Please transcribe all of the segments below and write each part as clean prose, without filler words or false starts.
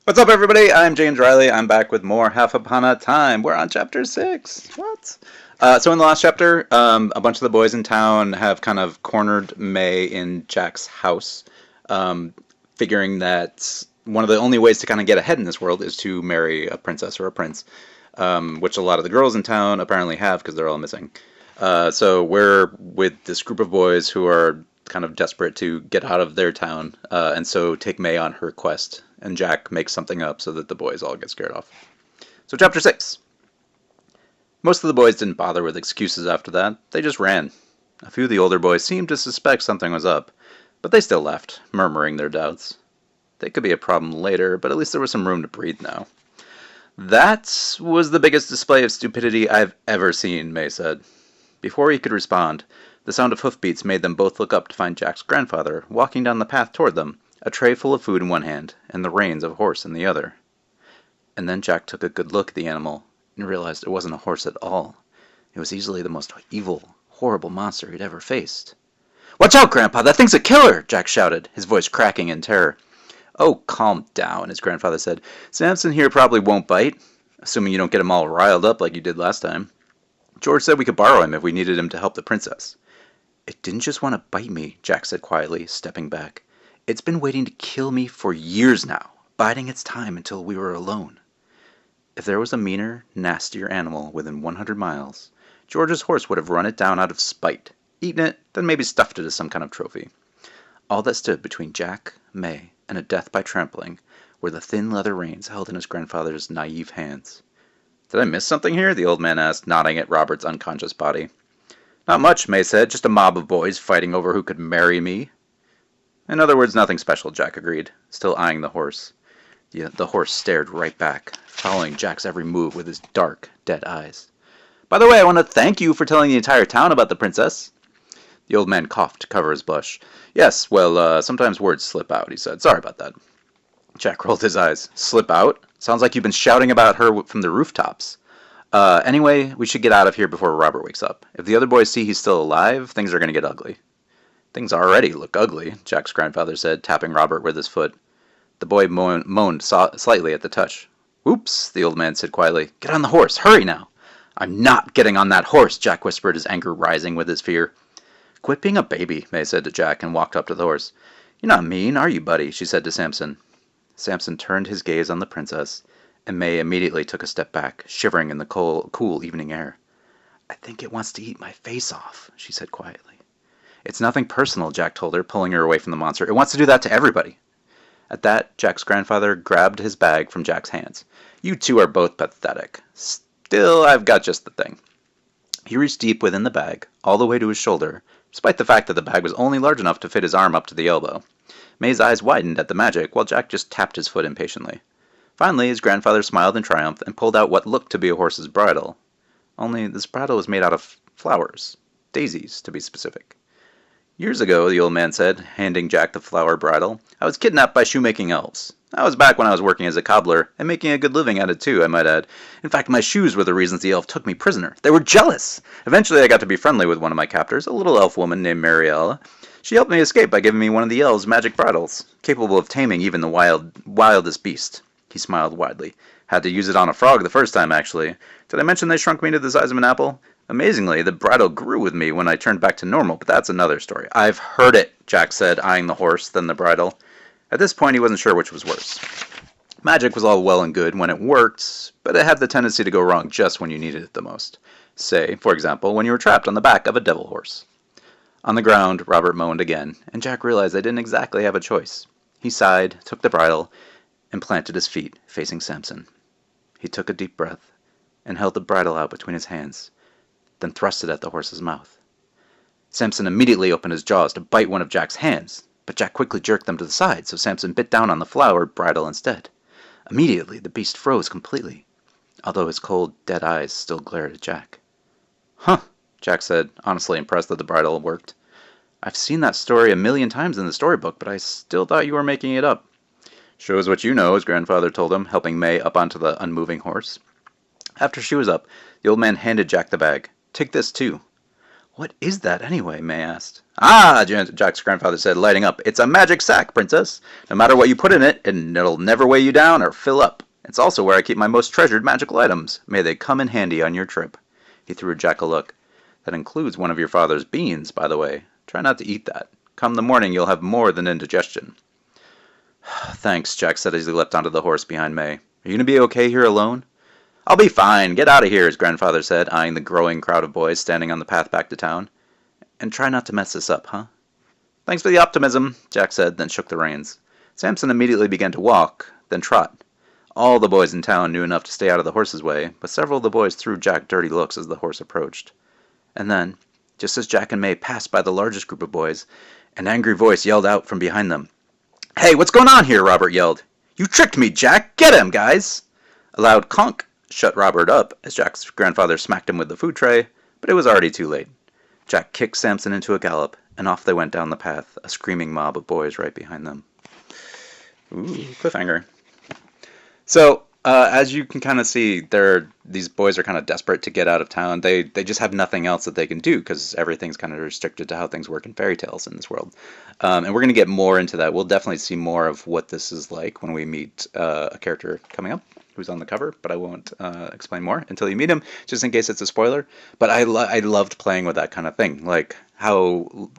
What's up, everybody? I'm James Riley. I'm back with more Half Upon a Time. We're on chapter 6. What? So in the last chapter, a bunch of the boys in town have kind of cornered May in Jack's house, um, figuring that one of the only ways to kind of get ahead in this world is to marry a princess or a prince, which a lot of the girls in town apparently have because they're all missing. So we're with this group of boys who are kind of desperate to get out of their town, and so take May on her quest. And Jack makes something up so that the boys all get scared off. So, chapter 6. Most of the boys didn't bother with excuses after that, they just ran. A few of the older boys seemed to suspect something was up, but they still left, murmuring their doubts. They could be a problem later, but at least there was some room to breathe now. That was the biggest display of stupidity I've ever seen, May said. Before he could respond, the sound of hoofbeats made them both look up to find Jack's grandfather walking down the path toward them, a tray full of food in one hand and the reins of a horse in the other. And then Jack took a good look at the animal and realized it wasn't a horse at all. It was easily the most evil, horrible monster he'd ever faced. "Watch out, Grandpa! That thing's a killer!" Jack shouted, his voice cracking in terror. "Oh, calm down," his grandfather said. "Samson here probably won't bite, assuming you don't get him all riled up like you did last time. George said we could borrow him if we needed him to help the princess." "It didn't just want to bite me," Jack said quietly, stepping back. "It's been waiting to kill me for years now, biding its time until we were alone." If there was a meaner, nastier animal within 100 miles, George's horse would have run it down out of spite, eaten it, then maybe stuffed it as some kind of trophy. All that stood between Jack, May, and a death by trampling were the thin leather reins held in his grandfather's naive hands. "Did I miss something here?" the old man asked, nodding at Robert's unconscious body. "Not much," May said. "Just a mob of boys fighting over who could marry me." "In other words, nothing special," Jack agreed, still eyeing the horse. The horse stared right back, following Jack's every move with his dark, dead eyes. "By the way, I want to thank you for telling the entire town about the princess." The old man coughed to cover his blush. "Yes, well, sometimes words slip out," he said. "Sorry about that." Jack rolled his eyes. "Slip out? Sounds like you've been shouting about her from the rooftops. Anyway, we should get out of here before Robert wakes up. If the other boys see he's still alive, things are going to get ugly." "Things already look ugly," Jack's grandfather said, tapping Robert with his foot. The boy moaned slightly at the touch. "Whoops," the old man said quietly. "Get on the horse. Hurry now." "I'm not getting on that horse," Jack whispered, his anger rising with his fear. "Quit being a baby," May said to Jack, and walked up to the horse. "You're not mean, are you, buddy?" she said to Samson. Samson turned his gaze on the princess, and May immediately took a step back, shivering in the cool evening air. "I think it wants to eat my face off," she said quietly. "It's nothing personal," Jack told her, pulling her away from the monster. "It wants to do that to everybody." At that, Jack's grandfather grabbed his bag from Jack's hands. "You two are both pathetic. Still, I've got just the thing." He reached deep within the bag, all the way to his shoulder, despite the fact that the bag was only large enough to fit his arm up to the elbow. May's eyes widened at the magic, while Jack just tapped his foot impatiently. Finally, his grandfather smiled in triumph and pulled out what looked to be a horse's bridle. Only this bridle was made out of flowers. Daisies, to be specific. "Years ago," the old man said, handing Jack the flower bridle, "I was kidnapped by shoemaking elves. That was back when I was working as a cobbler, and making a good living at it too, I might add. In fact, my shoes were the reasons the elf took me prisoner. They were jealous! Eventually I got to be friendly with one of my captors, a little elf woman named Mariella. She helped me escape by giving me one of the elves' magic bridles, capable of taming even the wildest beast." He smiled widely. "Had to use it on a frog the first time, actually. Did I mention they shrunk me to the size of an apple? Amazingly, the bridle grew with me when I turned back to normal, but that's another story." "I've heard it," Jack said, eyeing the horse, then the bridle. At this point, he wasn't sure which was worse. Magic was all well and good when it worked, but it had the tendency to go wrong just when you needed it the most. Say, for example, when you were trapped on the back of a devil horse. On the ground, Robert moaned again, and Jack realized they didn't exactly have a choice. He sighed, took the bridle, and planted his feet, facing Samson. He took a deep breath, and held the bridle out between his hands, then thrust it at the horse's mouth. Samson immediately opened his jaws to bite one of Jack's hands, but Jack quickly jerked them to the side, so Samson bit down on the flower bridle instead. Immediately, the beast froze completely, although his cold, dead eyes still glared at Jack. "Huh," Jack said, honestly impressed that the bridle worked. "I've seen that story a million times in the storybook, but I still thought you were making it up." "Shows what you know," his grandfather told him, helping May up onto the unmoving horse. After she was up, the old man handed Jack the bag. "Take this, too." What is that anyway? May asked. Ah, Jack's grandfather said, lighting up. It's a magic sack, princess. No matter what you put in it, it'll never weigh you down or fill up. It's also where I keep my most treasured magical items. May they come in handy on your trip. He threw Jack a look. That includes one of your father's beans, by the way. Try not to eat that. Come the morning, you'll have more than indigestion. Thanks, Jack said as he leapt onto the horse behind May. Are you going to be okay here alone? I'll be fine. Get out of here, his grandfather said, eyeing the growing crowd of boys standing on the path back to town. And try not to mess this up, huh? Thanks for the optimism, Jack said, then shook the reins. Samson immediately began to walk, then trot. All the boys in town knew enough to stay out of the horse's way, but several of the boys threw Jack dirty looks as the horse approached. And then, just as Jack and May passed by the largest group of boys, an angry voice yelled out from behind them. Hey, what's going on here? Robert yelled. You tricked me, Jack! Get him, guys! A loud conk shut Robert up as Jack's grandfather smacked him with the food tray, but it was already too late. Jack kicked Samson into a gallop, and off they went down the path, a screaming mob of boys right behind them. Ooh, cliffhanger. So, as you can kind of see, these boys are kind of desperate to get out of town. They just have nothing else that they can do because everything's kind of restricted to how things work in fairy tales in this world. And we're going to get more into that. We'll definitely see more of what this is like when we meet a character coming up who's on the cover, but I won't explain more until you meet him, just in case it's a spoiler. But I loved playing with that kind of thing, like how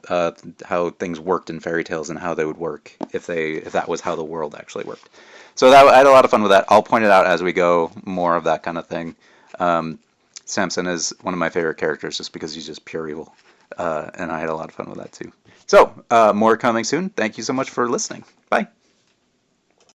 things worked in fairy tales and how they would work if that was how the world actually worked. So I had a lot of fun with that. I'll point it out as we go, more of that kind of thing. Samson is one of my favorite characters just because he's just pure evil, and I had a lot of fun with that too. So more coming soon. Thank you so much for listening. Bye.